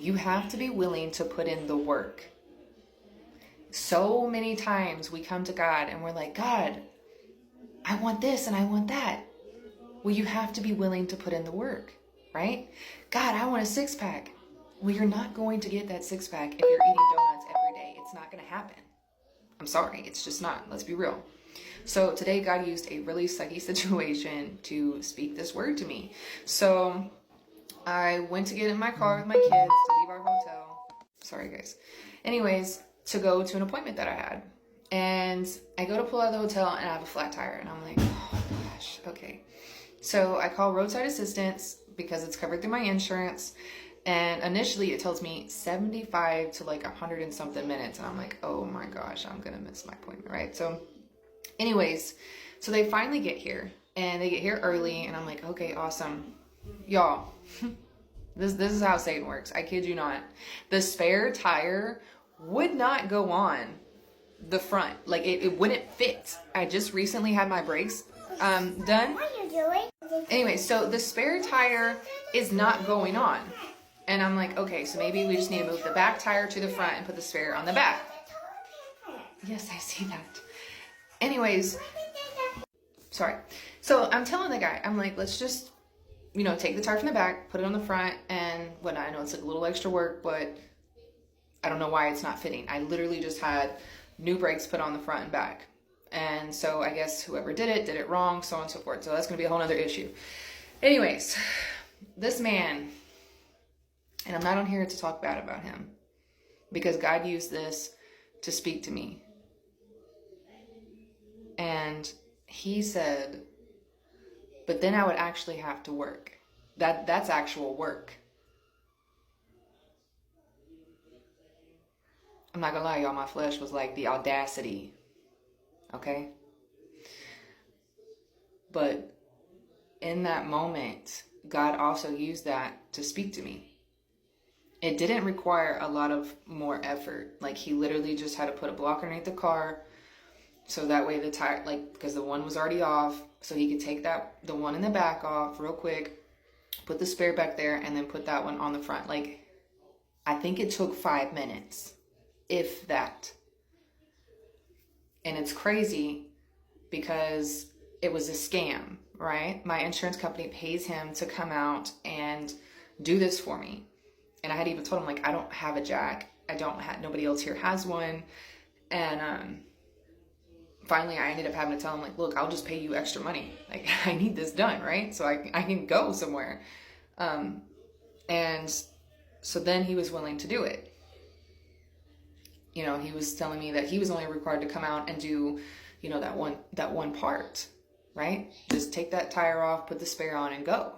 You have to be willing to put in the work. So many times we come to God and we're like, God, I want this and I want that. Well, you have to be willing to put in the work, right? God, I want a six-pack. Well, you're not going to get that six-pack if you're eating donuts every day. It's not going to happen. I'm sorry. It's just not. Let's be real. So today God used a really sucky situation to speak this word to me. So I went to get in my car with my kids to leave our hotel. Sorry, guys. Anyways, to go to an appointment that I had. And I go to pull out of the hotel and I have a flat tire. And I'm like, oh gosh, okay. So I call roadside assistance because it's covered through my insurance. And initially it tells me 75 to like 100 and something minutes. And I'm like, oh my gosh, I'm going to miss my appointment, right? So anyways, so they finally get here and they get here early and I'm like, okay, awesome. Y'all, this is how Satan works. I kid you not. The spare tire would not go on the front. Like it wouldn't fit. I just recently had my brakes done. What are you doing? Anyway, so the spare tire is not going on. And I'm like, okay, so maybe we just need to move the back tire to the front and put the spare on the back. Yes, I see that. Anyways, sorry. So I'm telling the guy, I'm like, let's just, take the tire from the back, put it on the front and whatnot. I know it's like a little extra work, but I don't know why it's not fitting. I literally just had new brakes put on the front and back. And so I guess whoever did it wrong, so on and so forth. So that's going to be a whole other issue. Anyways, this man, and I'm not on here to talk bad about him because God used this to speak to me. And he said, but then I would actually have to work. That's actual work. I'm not gonna lie, y'all, my flesh was like the audacity. Okay? But in that moment, God also used that to speak to me. It didn't require a lot of more effort. Like he literally just had to put a block underneath the car. So that way the tire, because the one was already off, so he could take the one in the back off real quick, put the spare back there, and then put that one on the front. I think it took 5 minutes, if that. And it's crazy because it was a scam, right? My insurance company pays him to come out and do this for me. And I had even told him, I don't have a jack. Nobody else here has one. And, finally, I ended up having to tell him, look, I'll just pay you extra money. I need this done, right? So I can go somewhere. And so then he was willing to do it. He was telling me that he was only required to come out and do, that one part, right? Just take that tire off, put the spare on and go.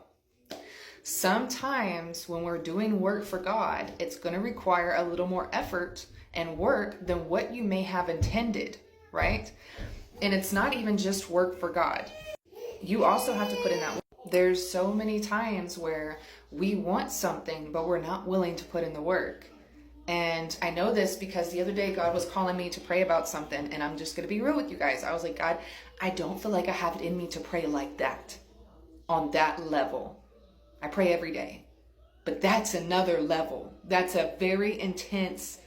Sometimes when we're doing work for God, it's going to require a little more effort and work than what you may have intended. Right? And it's not even just work for God. You also have to put in that work. There's so many times where we want something, but we're not willing to put in the work. And I know this because the other day God was calling me to pray about something. And I'm just going to be real with you guys. I was like, God, I don't feel like I have it in me to pray like that, on that level. I pray every day. But that's another level. That's a very intense,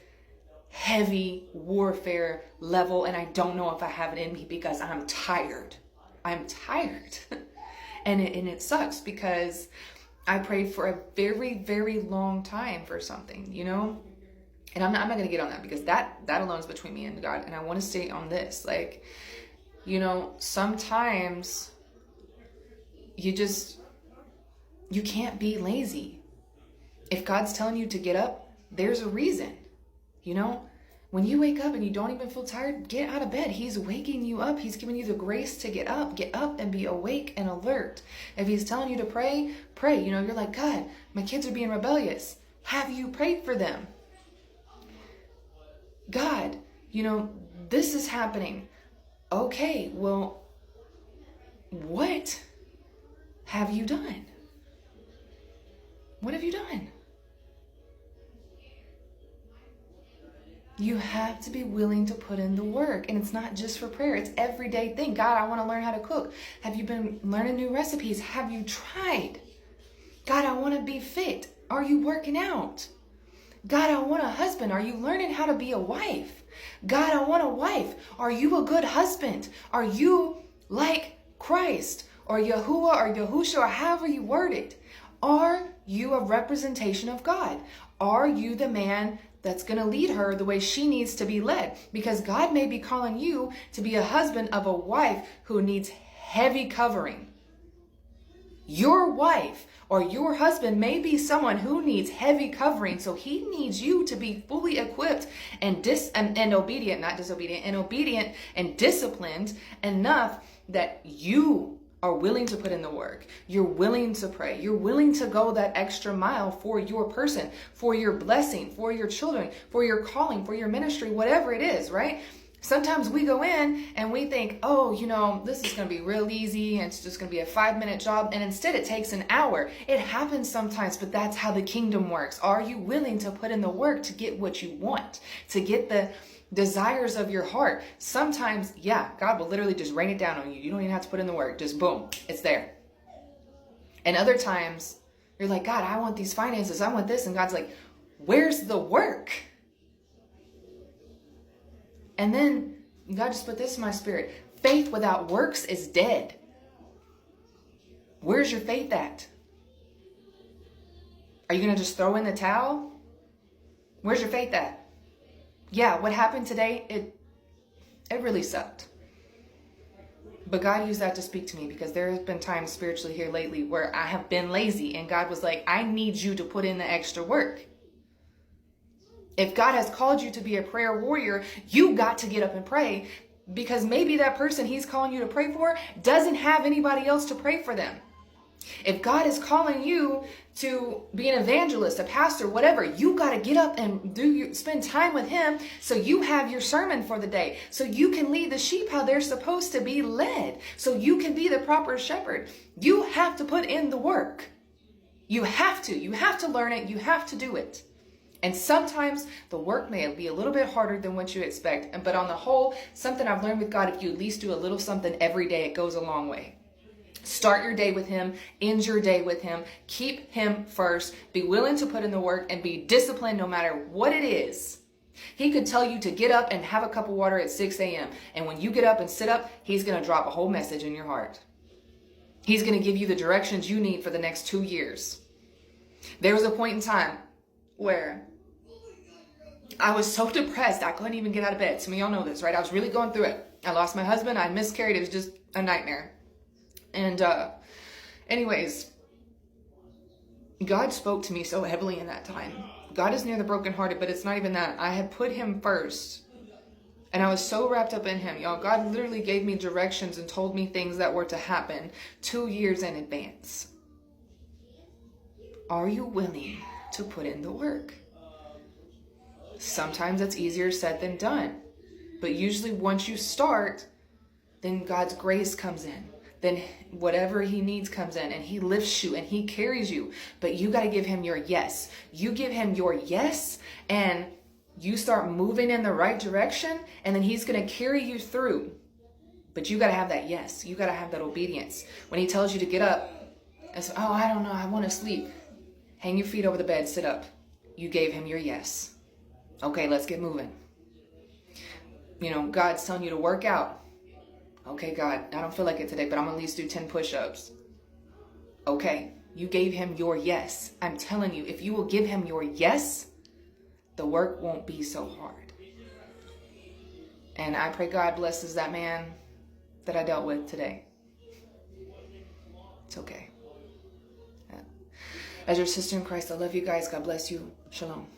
heavy warfare level, and I don't know if I have it in me because I'm tired. I'm tired. and it sucks because I prayed for a very, very long time for something, and I'm not going to get on that because that alone is between me and God, and I want to stay on this. Sometimes you can't be lazy. If God's telling you to get up, there's a reason. When you wake up and you don't even feel tired, get out of bed. He's waking you up. He's giving you the grace to get up and be awake and alert. If he's telling you to pray, pray. You're like, God, my kids are being rebellious. Have you prayed for them? God, this is happening. Okay, well, what have you done? What have you done? You have to be willing to put in the work. And it's not just for prayer. It's everyday thing. God, I want to learn how to cook. Have you been learning new recipes? Have you tried? God, I want to be fit. Are you working out? God, I want a husband. Are you learning how to be a wife? God, I want a wife. Are you a good husband? Are you like Christ or Yahuwah or Yahusha or however you word it? Are you a representation of God? Are you the man that's going to lead her the way she needs to be led? Because God may be calling you to be a husband of a wife who needs heavy covering. Your wife or your husband may be someone who needs heavy covering, so he needs you to be fully equipped and obedient, not disobedient, and obedient and disciplined enough that you are willing to put in the work. You're willing to pray. You're willing to go that extra mile for your person, for your blessing, for your children, for your calling, for your ministry, whatever it is, right? Sometimes we go in and we think, oh, this is going to be real easy and it's just going to be a 5-minute job. And instead it takes an hour. It happens sometimes, but that's how the kingdom works. Are you willing to put in the work to get what you want, to get the desires of your heart? Sometimes, yeah, God will literally just rain it down on you. You don't even have to put in the work. Just boom, it's there. And other times you're like, God, I want these finances. I want this. And God's like, where's the work? And then God just put this in my spirit. Faith without works is dead. Where's your faith at? Are you going to just throw in the towel? Where's your faith at? Yeah, what happened today, it really sucked. But God used that to speak to me because there has been times spiritually here lately where I have been lazy and God was like, I need you to put in the extra work. If God has called you to be a prayer warrior, you got to get up and pray, because maybe that person he's calling you to pray for doesn't have anybody else to pray for them. If God is calling you to be an evangelist, a pastor, whatever, you got to get up and spend time with him so you have your sermon for the day, so you can lead the sheep how they're supposed to be led, so you can be the proper shepherd. You have to put in the work. You have to learn it. You have to do it. And sometimes the work may be a little bit harder than what you expect. But on the whole, something I've learned with God, if you at least do a little something every day, it goes a long way. Start your day with him. End your day with him. Keep him first. Be willing to put in the work and be disciplined no matter what it is. He could tell you to get up and have a cup of water at 6 a.m. And when you get up and sit up, he's going to drop a whole message in your heart. He's going to give you the directions you need for the next 2 years. There was a point in time where I was so depressed I couldn't even get out of bed. Some of y'all know this, right? I was really going through it. I lost my husband. I miscarried. It was just a nightmare. And anyways, God spoke to me so heavily in that time. God is near the brokenhearted, but it's not even that. I had put him first. And I was so wrapped up in him. Y'all, God literally gave me directions and told me things that were to happen 2 years in advance. Are you willing to put in the work? Sometimes it's easier said than done. But usually once you start, then God's grace comes in. Then whatever he needs comes in and he lifts you and he carries you. But you got to give him your yes. You give him your yes and you start moving in the right direction, and then he's going to carry you through. But you got to have that yes. You got to have that obedience. When he tells you to get up, it's, oh, I don't know, I want to sleep. Hang your feet over the bed, sit up. You gave him your yes. Okay, let's get moving. God's telling you to work out. Okay, God, I don't feel like it today, but I'm going to at least do 10 push-ups. Okay, you gave him your yes. I'm telling you, if you will give him your yes, the work won't be so hard. And I pray God blesses that man that I dealt with today. It's okay. As your sister in Christ, I love you guys. God bless you. Shalom.